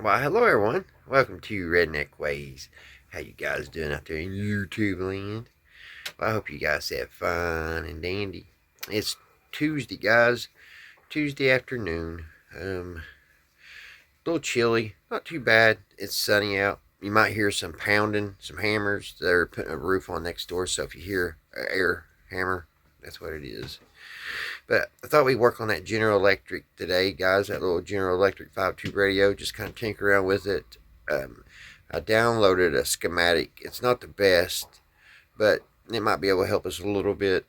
Well, hello everyone. Welcome to Redneck Ways. How you guys doing out there in YouTube land? Well, I hope you guys have fun and dandy. It's Tuesday, guys. Tuesday afternoon. A little chilly. Not too bad. It's sunny out. You might hear some pounding, some hammers. They're putting a roof on next door, so if you hear an air hammer, that's what it is. But I thought we'd work on that General Electric today, guys. That little General Electric 5 tube radio. Just kind of tinker around with it. I downloaded a schematic. It's not the best, but it might be able to help us a little bit.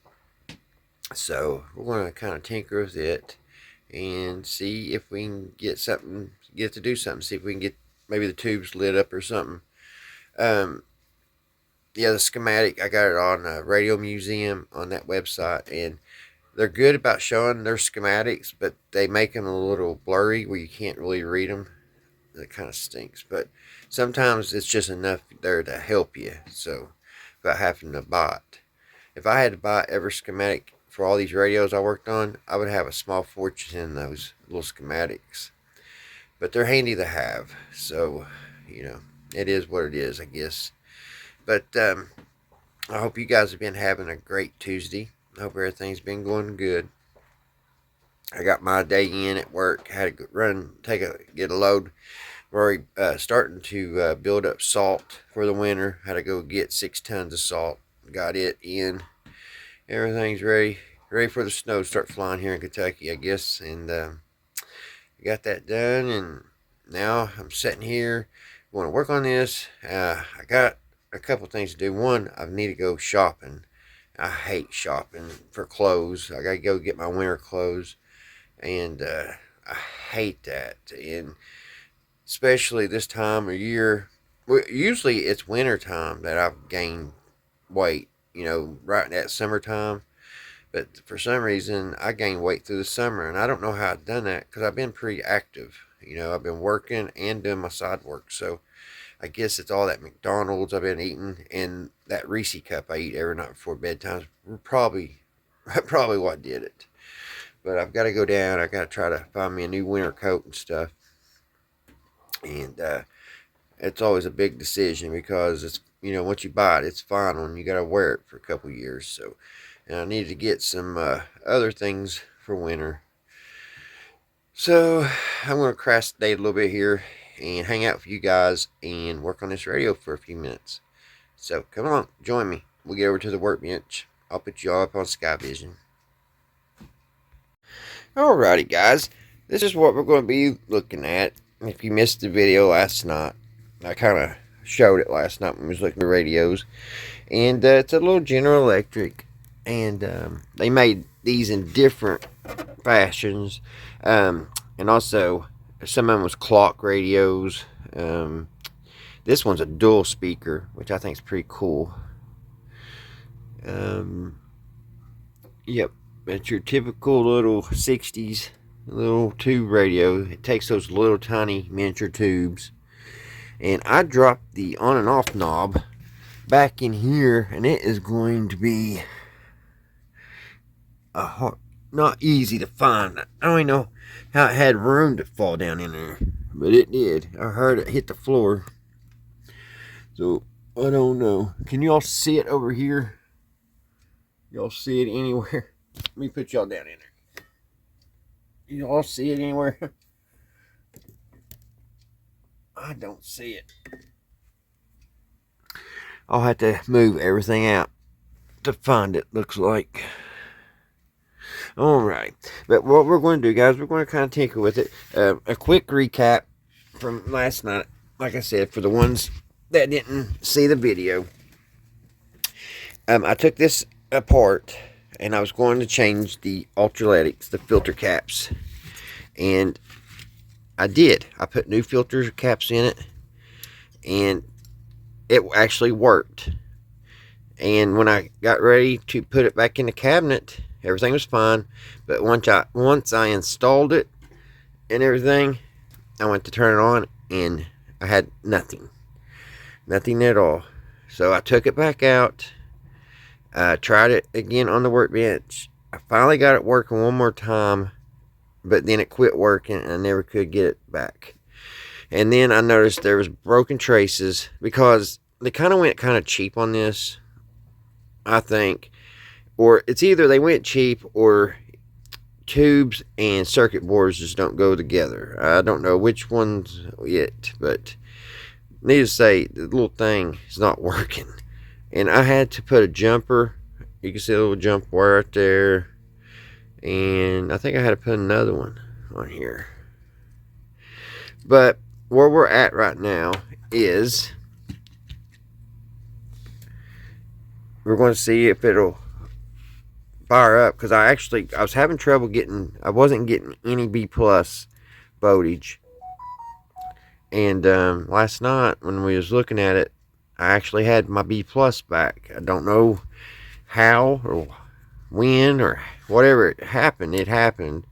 So we're going to kind of tinker with it and see if we can get to do something. See if we can get maybe the tubes lit up or something. Yeah, the schematic, I got it on Radio Museum on that website, and they're good about showing their schematics, but they make them a little blurry where you can't really read them. That kind of stinks, but sometimes it's just enough there to help you, so without having to buy it. If I had to buy every schematic for all these radios I worked on, I would have a small fortune in those little schematics. But they're handy to have, so, it is what it is, I guess. But I hope you guys have been having a great Tuesday. I hope everything's been going good. I got my day in at work. Had to get a load. We're already starting to build up salt for the winter. Had to go get 6 tons of salt. Got it in. Everything's ready for the snow to start flying here in Kentucky, I guess. And got that done. And now I'm sitting here. Want to work on this. I got a couple things to do. One, I need to go shopping. I hate shopping for clothes. I gotta go get my winter clothes, and I hate that. And especially this time of year, usually it's winter time that I've gained weight. Right in that summertime. But for some reason, I gained weight through the summer, and I don't know how I've done that because I've been pretty active. I've been working and doing my side work, so I guess it's all that McDonald's I've been eating and that Reese cup I eat every night before bedtime. Probably what did it. But I've got to go down. I got to try to find me a new winter coat and stuff. And it's always a big decision because it's once you buy it, it's final and you got to wear it for a couple years. So, and I need to get some other things for winter. So I'm going to crash the day a little bit here and hang out with you guys and work on this radio for a few minutes. So come on, join me. We'll get over to the workbench. I'll put you all up on Sky Vision. Alrighty, guys. This is what we're going to be looking at. If you missed the video last night, I kind of showed it last night when we was looking at radios. And it's a little General Electric. And they made these in different fashions. And also, some of them was clock radios. This one's a dual speaker, which I think is pretty cool. Yep, it's your typical little 60s little tube radio. It takes those little tiny miniature tubes. And I dropped the on and off knob back in here, and it is going to be not easy to find. I don't even know how it had room to fall down in there, but it did. I heard it hit the floor. So I don't know. Can y'all see it over here? Y'all see it anywhere? Let me put y'all down in there. Y'all see it anywhere? I don't see it. I'll have to move everything out to find it, looks like. Alright, but what we're going to do, guys, we're going to kind of tinker with it. A quick recap from last night, like I said, for the ones that didn't see the video. I took this apart, and I was going to change the ultraletics, the filter caps, and I did. I put new filter caps in it, and it actually worked. And when I got ready to put it back in the cabinet, everything was fine. But once I installed it and everything, I went to turn it on, and I had nothing at all. So I took it back out. Tried it again on the workbench. I finally got it working one more time, but then it quit working and I never could get it back. And then I noticed there was broken traces because they kind of went kind of cheap on this, I think. Or it's either they went cheap or tubes and circuit boards just don't go together. I don't know which one's it, but needless to say, the little thing is not working. And I had to put a jumper. You can see a little jump wire right there. And I think I had to put another one on here. But where we're at right now is we're going to see if it'll fire up, because I was having trouble I wasn't getting any B plus voltage. And last night when we was looking at it, I actually had my B plus back. I don't know how or when or whatever it happened,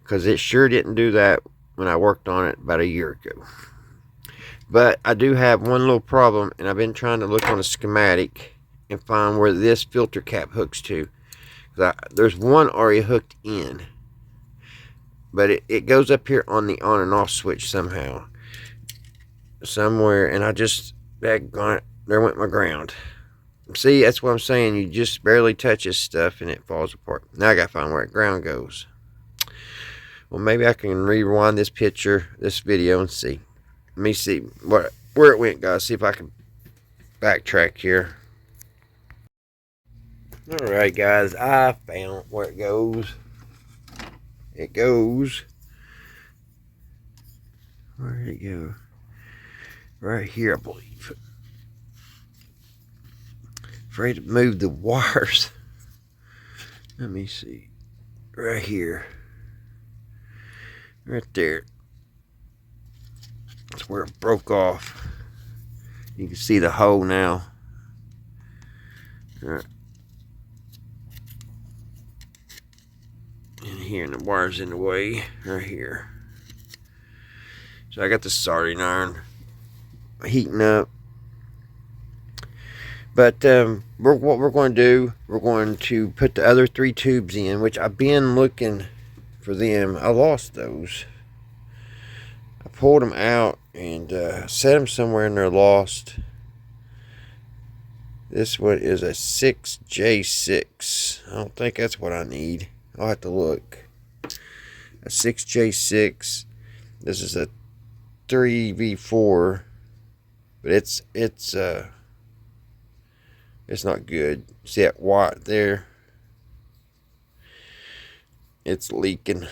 because it sure didn't do that when I worked on it about a year ago. But I do have one little problem, and I've been trying to look on a schematic and find where this filter cap hooks to. There's one already hooked in, but it goes up here on the on and off switch somehow, somewhere, and there went my ground. See, that's what I'm saying. You just barely touch this stuff and it falls apart. Now I gotta find where the ground goes. Well, maybe I can rewind this video, and see. Let me see where it went, guys. See if I can backtrack here. Alright, guys, I found where it goes. It goes. Where did it go? Right here, I believe. Afraid to move the wires. Let me see. Right here. Right there. That's where it broke off. You can see the hole now. Right. In here, and the wire's in the way. Right here. So I got the soldering iron heating up. But what we're going to do, we're going to put the other 3 tubes in, which I've been looking for them. I lost those. I pulled them out and set them somewhere, and they're lost. This one is a 6J6. I don't think that's what I need. I'll have to look. A 6J6. This is a 3V4, but it's not good. See that watt there? It's leaking.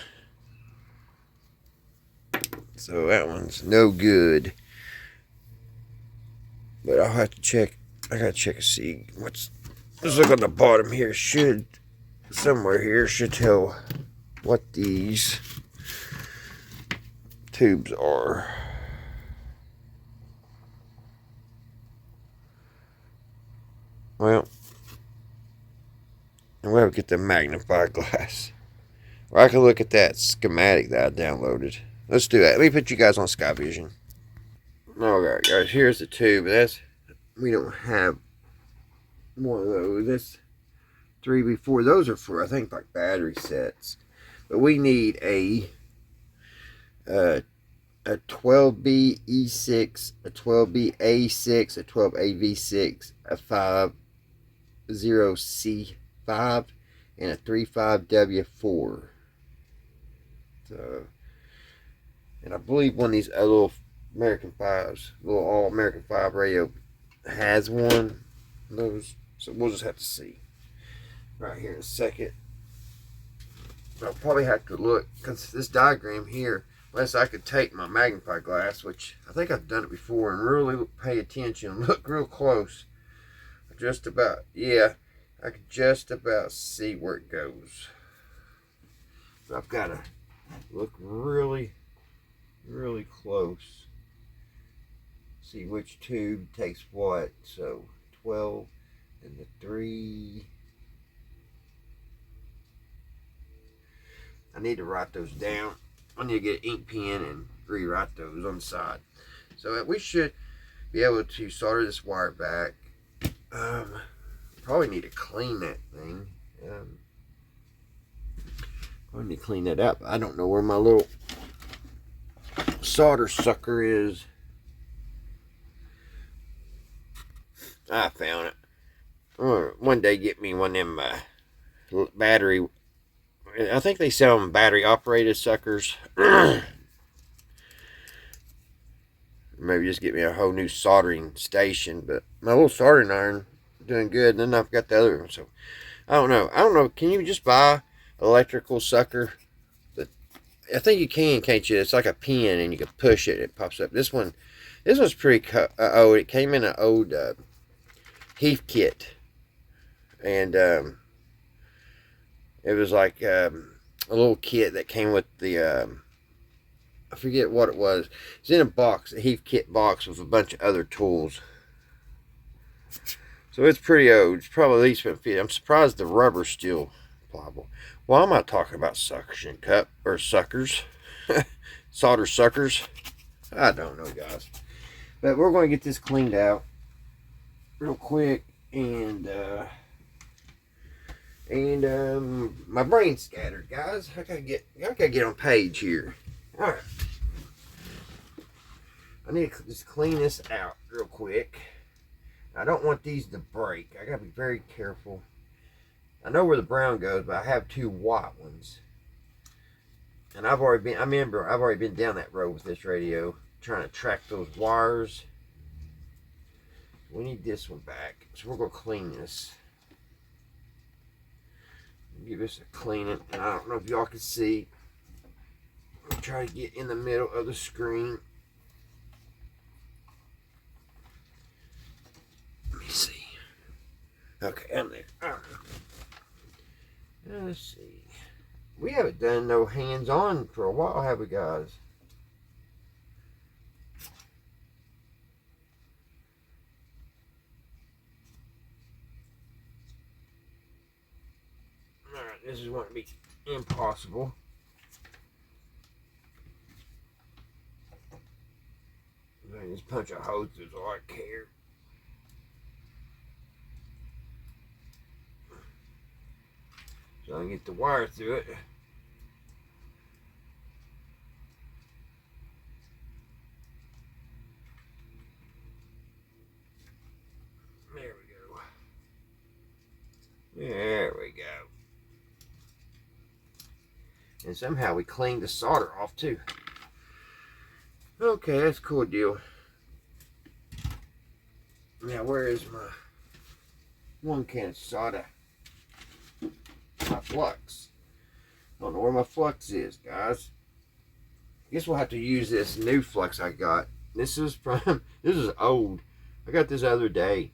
So that one's no good. But I'll have to check. I gotta check and see let's look on the bottom here. Somewhere here should tell what these tubes are. Well, I'm going to get the magnifying glass. Or I can look at that schematic that I downloaded. Let's do that. Let me put you guys on Sky Vision. Alright, guys, here's the tube. We don't have one of those. That's 3V4. Those are for, I think, like battery sets. But we need a 12B E6, a 12B A6, a 12A V6, a 50C5, and a 35W4. So, and I believe one of these little American 5s, little all American 5 radio has one of those. So we'll just have to see right here in a second. I'll probably have to look, because this diagram here, unless I could take my magnifying glass, which I think I've done it before, and really pay attention and look real close. Just about, yeah, I could just about see where it goes. So I've got to look really, really close. See which tube takes what. So 12 and the 3. I need to write those down. I need to get an ink pen and rewrite those on the side. So we should be able to solder this wire back. Probably need to clean that thing. Probably need to clean that up. I don't know where my little solder sucker is. I found it. One day get me one of them battery. I think they sell them battery operated suckers. Maybe just get me a whole new soldering station. But my little soldering iron doing good. And then I've got the other one. So I don't know. Can you just buy electrical sucker? I think you can, can't you? It's like a pin, and you can push it. It pops up. This one's pretty old. It came in an old Heath kit, and it was like a little kit that came with the I forget what it was. It's in a box, a Heath kit box with a bunch of other tools. So it's pretty old. It's probably at least been 50. I'm surprised the rubber's still pliable. Why am I talking about suction cup or suckers? Solder suckers? I don't know, guys. But we're going to get this cleaned out real quick, and my brain's scattered, guys. I gotta get on page here. All right. I need to just clean this out real quick. I don't want these to break. I gotta be very careful. I know where the brown goes, but I have two white ones. And I've already been down that road with this radio, trying to track those wires. We need this one back, so we're gonna clean this. Give this a cleaning, and I don't know if y'all can see. I'll try to get in the middle of the screen. Let me see. Okay, I'm there. All right. Let's see. We haven't done no hands-on for a while, have we, guys? Alright, this is going to be impossible. I just punch a hose through all I care. So I can get the wire through it. There we go. There we go. And somehow we cleaned the solder off too. Okay, that's a cool deal. Now, where is my 1 can of soda? My flux. I don't know where my flux is, guys. I guess we'll have to use this new flux I got. This is old. I got this other day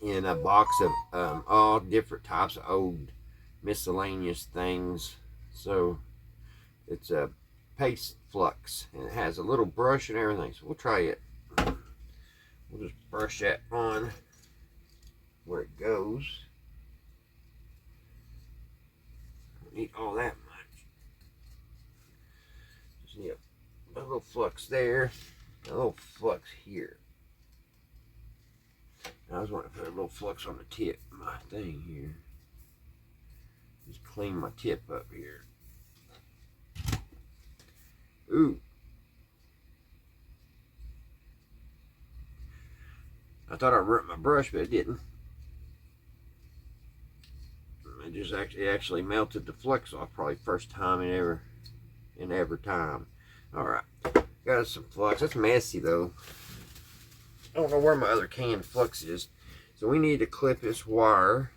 in a box of all different types of old miscellaneous things. So it's a paste flux, and it has a little brush and everything. So we'll try it. We'll just brush that on where it goes. Don't need all that much. Just need a little flux there, a little flux here. I was wanting to put a little flux on the tip of my thing here. Just clean my tip up here. Ooh. I thought I ripped my brush, but it didn't. It just actually melted the flux off, probably first time in ever time. All right, got some flux. That's messy though. I don't know where my other can of flux is, so we need to clip this wire.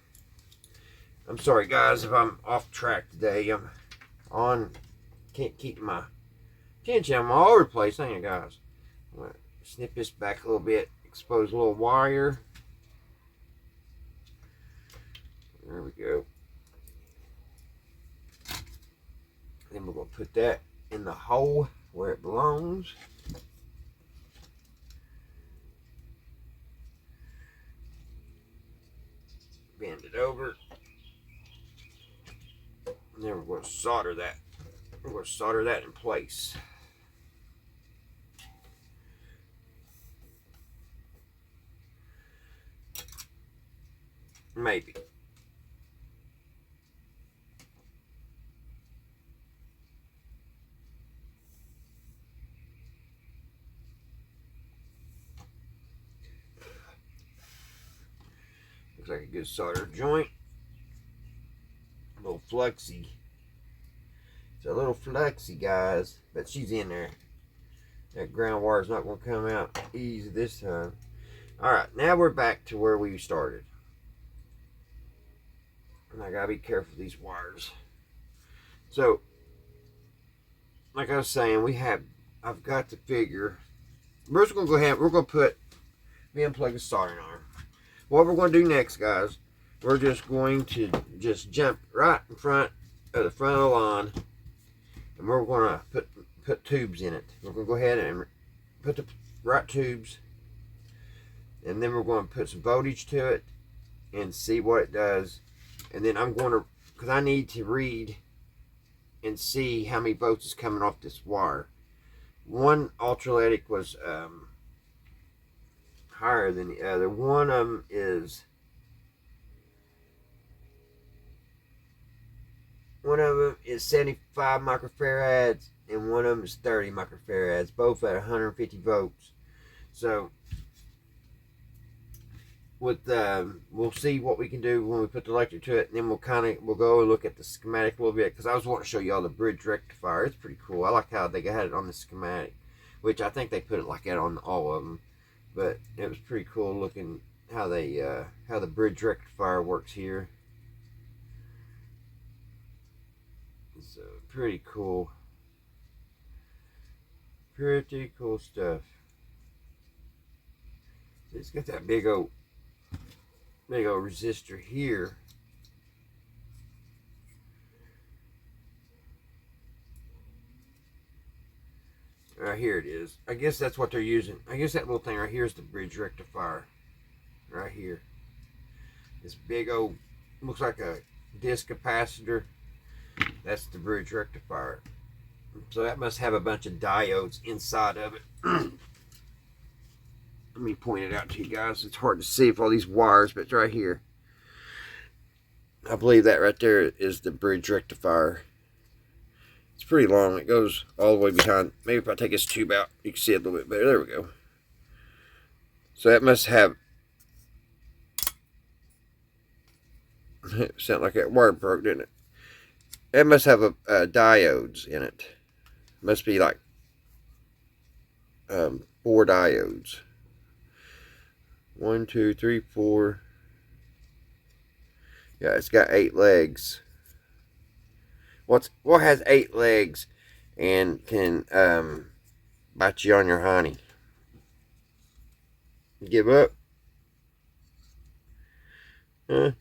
I'm sorry, guys, if I'm off track today. Can't keep my attention. I'm all over the place, ain't I, guys? I'm gonna snip this back a little bit, expose a little wire. There we go. Then we're going to put that in the hole where it belongs. Bend it over. And then we're going to solder that. We're going to solder that in place. Maybe. Looks like a good solder joint. A little flexy. It's a little flexy, guys, but she's in there. That ground wire is not going to come out easy this time. Alright, now we're back to where we started. And I gotta be careful with these wires. So, like I was saying, I've got to figure, we're just going to go ahead, we're going to unplug the soldering iron. What we're going to do next, guys, we're just going to jump right in front of the line, and we're going to put tubes in it. We're going to go ahead and put the right tubes, and then we're going to put some voltage to it and see what it does. And then I'm going to, because I need to read and see how many volts is coming off this wire. One ultraletic was higher than the other. One of them is 75 microfarads, and one of them is 30 microfarads, both at 150 volts. So with we'll see what we can do when we put the electric to it, and then we'll go and look at the schematic a little bit, because I was wanting to show y'all the bridge rectifier. It's pretty cool. I like how they had it on the schematic, which I think they put it like that on all of them, but it was pretty cool looking how they how the bridge rectifier works here. So pretty cool stuff. It's got that big old resistor here. Right here it is. I guess that's what they're using. I guess that little thing right here is the bridge rectifier. Right here. This big old, looks like a disc capacitor. That's the bridge rectifier. So that must have a bunch of diodes inside of it. Let me point it out to you guys. It's hard to see with all these wires, but it's right here. I believe that right there is the bridge rectifier. It's pretty long. It goes all the way behind. Maybe if I take this tube out, you can see it a little bit better. There we go. So that must have... It sounded like that wire broke, didn't it? It must have diodes in it. Must be like 4 diodes. 1, 2, 3, 4. Yeah, it's got 8 legs. What has 8 legs and can bite you on your honey? Give up?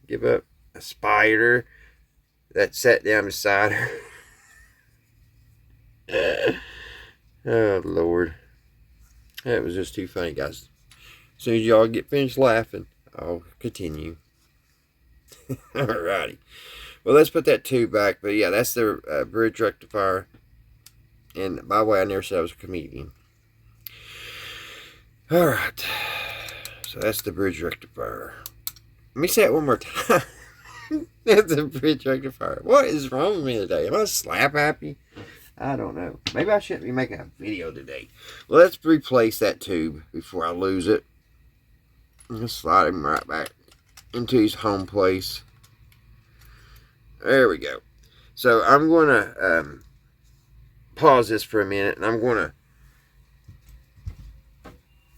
Give up? A spider that sat down beside her. Oh Lord, that was just too funny, guys. As soon as y'all get finished laughing, I'll continue. Alrighty. Well, let's put that tube back. But yeah, that's the bridge rectifier. And by the way, I never said I was a comedian. Alright. So that's the bridge rectifier. Let me say it one more time. That's the bridge rectifier. What is wrong with me today? Am I slap happy? I don't know. Maybe I shouldn't be making a video today. Well, let's replace that tube before I lose it. Just slide him right back into his home place. There we go. So I'm going to pause this for a minute, and I'm going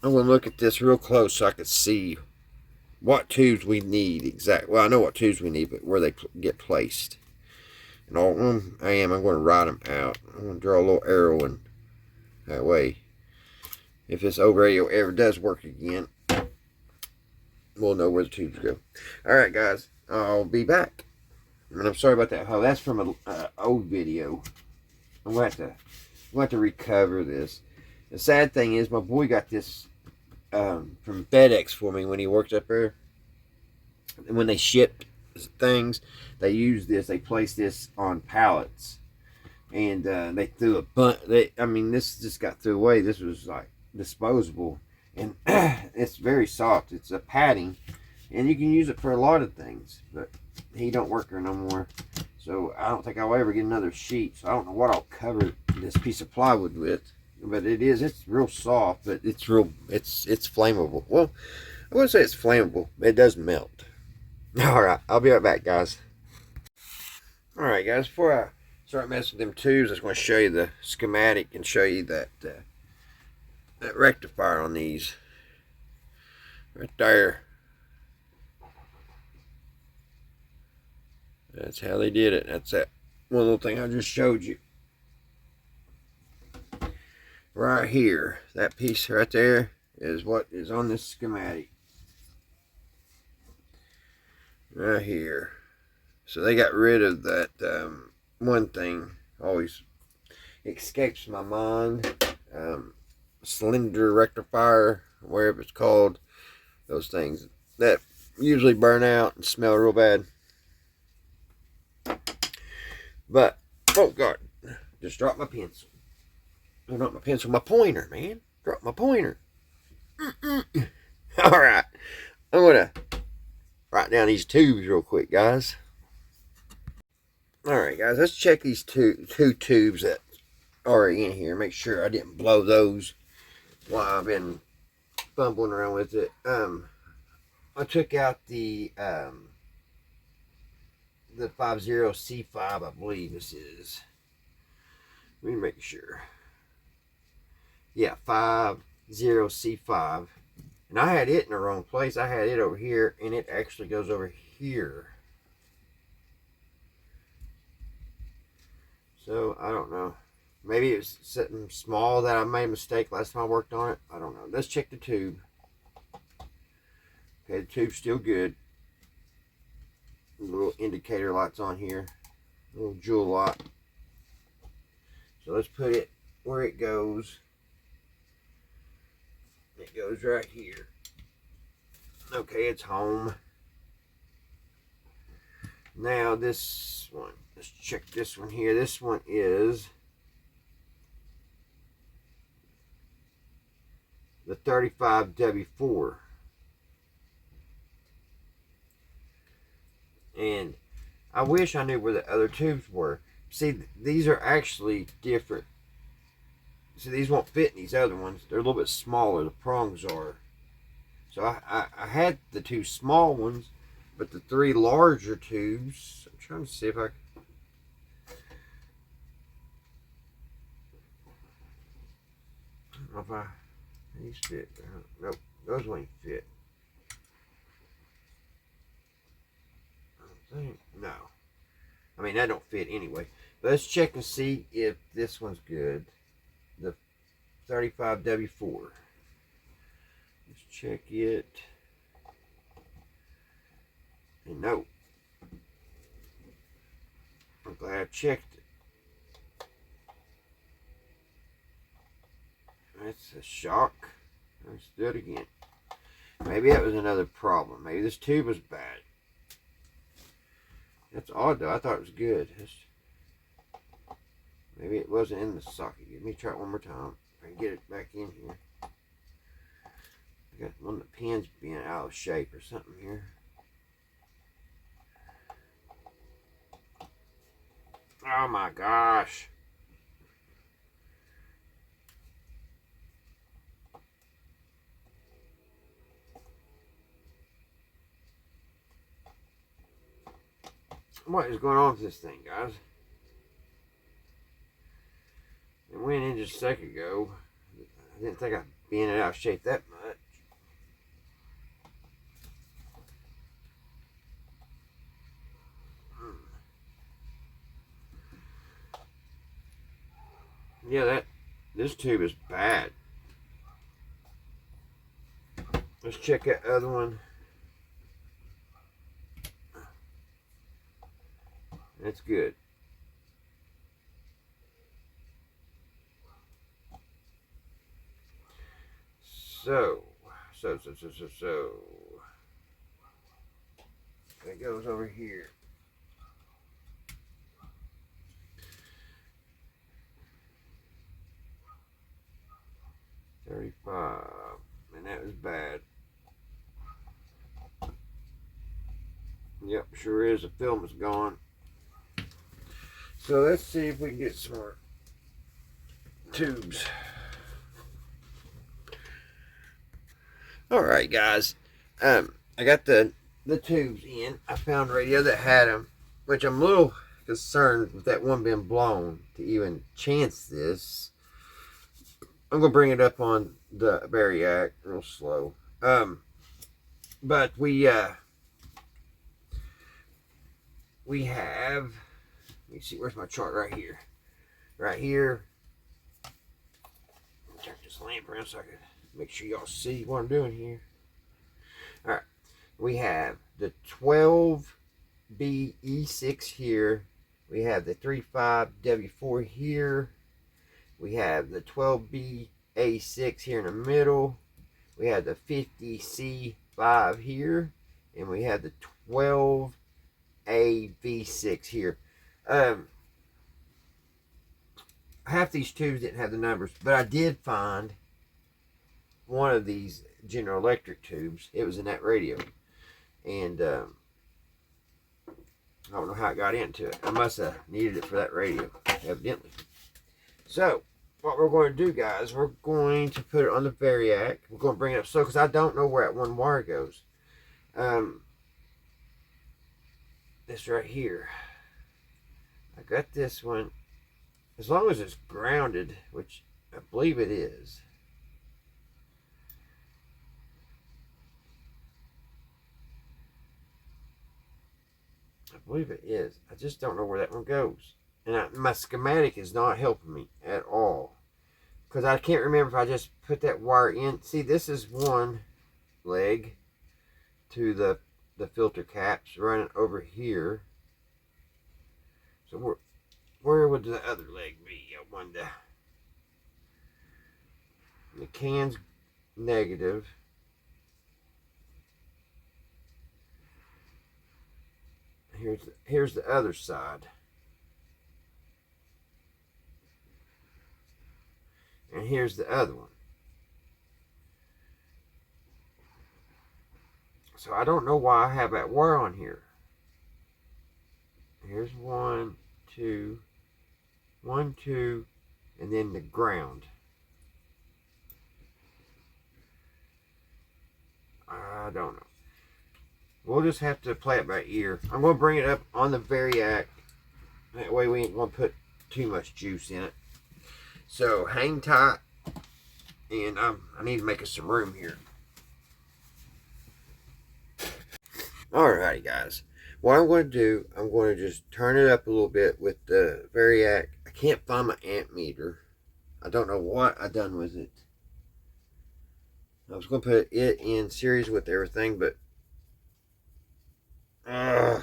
to look at this real close so I can see what tubes we need exactly. Well, I know what tubes we need, but where they get placed. And all I'm going to write them out. I'm going to draw a little arrow, and that way, if this old radio ever does work again, we'll know where the tubes go. Alright, guys, I'll be back. And I'm sorry about that. Oh, that's from an old video. I'm going to have to recover this. The sad thing is, my boy got this from FedEx for me when he worked up there. And when they shipped things, they use this. They place this on pallets, and they threw a bunch. I mean, this just got thrown away. This was like disposable, and it's very soft. It's a padding, and you can use it for a lot of things. But he don't work there no more, so I don't think I'll ever get another sheet. So I don't know what I'll cover this piece of plywood with. But it's real soft, but it's flammable. Well, I wouldn't say it's flammable. It does melt. Alright, I'll be right back, guys. Alright, guys, before I start messing with them tubes, I just want to show you the schematic and show you that rectifier on these. Right there. That's how they did it. That's that one little thing I just showed you. Right here, that piece right there is what is on this schematic. Right here. So they got rid of that one thing. Always escapes my mind. Cylinder rectifier, wherever it's called. Those things that usually burn out and smell real bad. But, oh God, just dropped my pencil. Oh, not my pencil, my pointer, man. Dropped my pointer. Alright, I'm going to write down these tubes real quick, guys. Alright, guys, let's check these two tubes that are in here. Make sure I didn't blow those while I've been fumbling around with it. I took out the 50C5, I believe this is. Let me make sure. Yeah, 50C5. And I had it in the wrong place. I had it over here, and it actually goes over here. So, I don't know. Maybe it was something small that I made a mistake last time I worked on it. I don't know. Let's check the tube. Okay, the tube's still good. Little indicator lights on here. Little jewel light. So let's put it where it goes. It goes right here. Okay, it's home. Now this one. Let's check this one here. This one is the 35W4. And I wish I knew where the other tubes were. See, these are actually different. See, these won't fit in these other ones. They're a little bit smaller. The prongs are. So I had the two small ones, but the three larger tubes. I'm trying to see if I can. If these fit. Nope, those won't fit. I think no. I mean, that don't fit anyway. But let's check and see if this one's good. The 35W4. Let's check it. And no. I'm glad I checked it. That's a shock. Let's do it again. Maybe that was another problem. Maybe this tube was bad. That's odd though. I thought it was good. Maybe it wasn't in the socket. Let me try it one more time. If I can get it back in here. I got one of the pins being out of shape or something here. Oh my gosh. What is going on with this thing, guys? It went in just a second ago. I didn't think I'd be in it out of shape that much. Yeah, this tube is bad. Let's check that other one. That's good. So. That goes over here. $35. And that was bad. Yep, sure is. The film is gone. So let's see if we can get some more tubes. Alright guys. I got the the tubes in, I found a radio that had them, which I'm a little concerned with that one being blown to even chance this. I'm gonna bring it up on the Variac real slow. But we have. Let me see. Where's my chart? Right here. Right here. Turn this lamp around so I can make sure y'all see what I'm doing here. All right. We have the 12BE6 here. We have the 35W4 here. We have the 12BA6 here in the middle. We have the 50C5 here. And we have the 12AV6 here. Half these tubes didn't have the numbers, but I did find one of these General Electric tubes. It was in that radio. And I don't know how it got into it. I must have needed it for that radio, evidently. So, what we're going to do, guys, we're going to put it on the Variac. We're going to bring it up slow because I don't know where that one wire goes. This right here. I got this one. As long as it's grounded, which I believe it is. I believe it is. I just don't know where that one goes. And my schematic is not helping me at all. Because I can't remember if I just put that wire in. See, this is one leg to the filter caps running over here. So where would the other leg be? I wonder. The can's negative. Here's the other side. And here's the other one. So I don't know why I have that wire on here. Here's 1, 2, 1, 2, and then the ground. I don't know. We'll just have to play it by ear. I'm going to bring it up on the Variac. That way we ain't going to put too much juice in it. So hang tight. And I need to make us some room here. Alrighty, guys. What I'm going to do, I'm going to just turn it up a little bit with the Variac. I can't find my amp meter. I don't know what I done with it. I was going to put it in series with everything, but I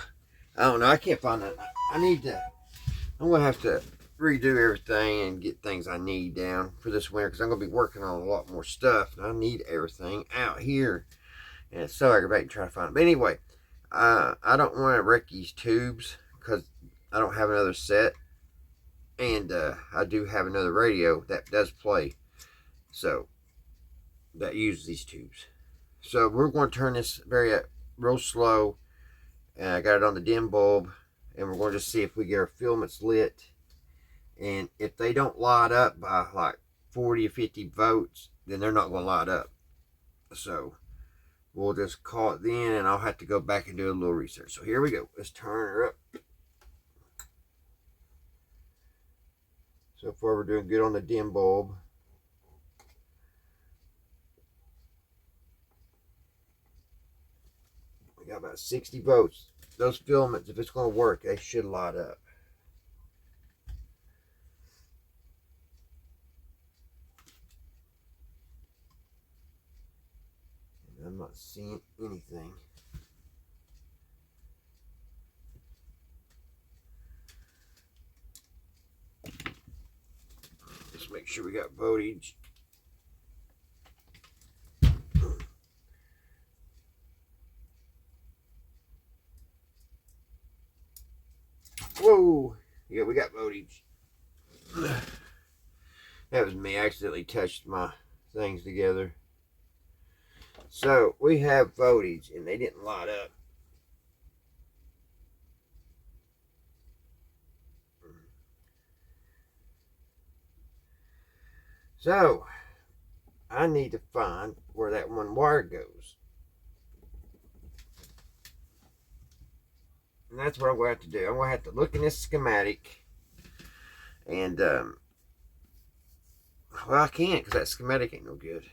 don't know. I can't find it. I'm going to have to redo everything and get things I need down for this winter because I'm going to be working on a lot more stuff. And I need everything out here. And it's so aggravating trying to find it. But anyway, I don't want to wreck these tubes because I don't have another set. And I do have another radio that does play. So, that uses these tubes. So, we're going to turn this real slow. And I got it on the dim bulb. And we're going to just see if we get our filaments lit. And if they don't light up by like 40 or 50 volts, then they're not going to light up. So, we'll just call it then, and I'll have to go back and do a little research. So here we go. Let's turn her up. So far we're doing good on the dim bulb. We got about 60 volts. Those filaments, if it's going to work, they should light up. And I'm not seeing anything. Just make sure we got voltage. Whoa! Yeah, we got voltage. That was me. I accidentally touched my things together. So, we have voltage, and they didn't light up. So, I need to find where that one wire goes. And that's what I'm going to have to do. I'm going to have to look in this schematic. And, well, I can't because that schematic ain't no good.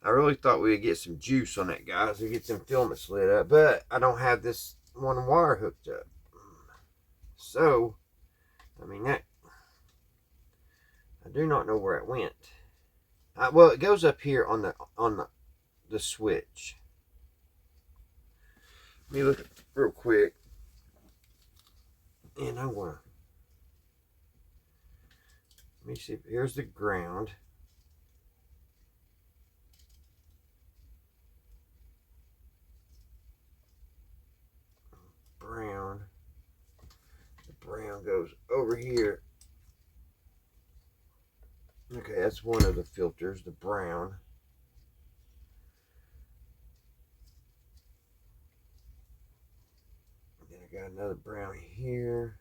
I really thought we would get some juice on that, guys. We get some filaments lit up. But I don't have this one wire hooked up. So, I mean, that, I do not know where it went. Well, it goes up here on the switch. Let me look real quick. And I'm going to, let me see. Here's the ground. Brown. The brown goes over here. Okay, that's one of the filters, the brown. And then I got another brown here.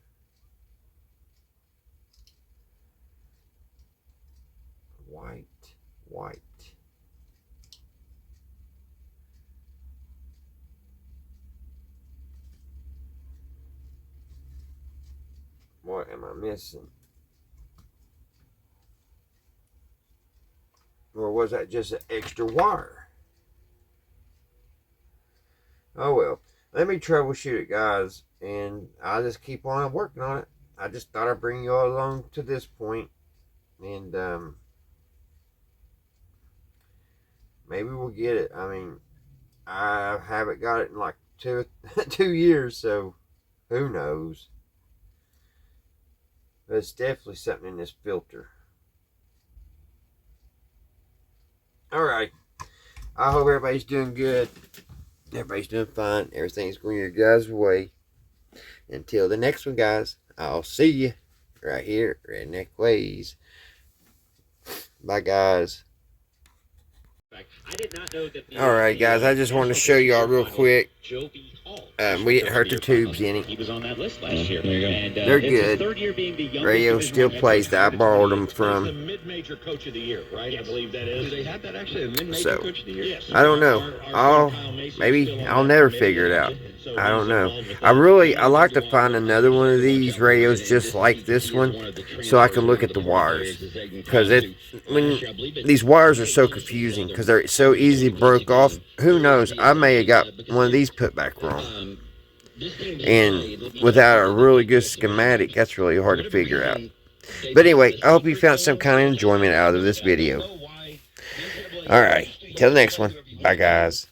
White. What am I missing? Or was that just an extra wire? Oh well. Let me troubleshoot it, guys. And I'll just keep on working on it. I just thought I'd bring you all along to this point. And maybe we'll get it. I mean, I haven't got it in like 2 years, so who knows? But it's definitely something in this filter. Alright. I hope everybody's doing good. Everybody's doing fine. Everything's going your guys' way. Until the next one, guys, I'll see you right here at Redneck Ways. Bye, guys. Alright, guys, I just wanted to show you all real quick. We didn't hurt the tubes any. He was on that list last year. And, they're good. Radio still plays that. I borrowed them from. The mid-major coach of the year, right? I believe that is. Do they have that actually? A mid-major coach of the year? Yes. I don't know. Maybe I'll never figure it out. I don't know. I like to find another one of these radios just like this one, so I can look at the wires, because when these wires are so confusing because they're so easy broke off. Who knows? I may have got one of these put back wrong. And without a really good schematic, that's really hard to figure out. But anyway, I hope you found some kind of enjoyment out of this video. Alright, till the next one. Bye, guys.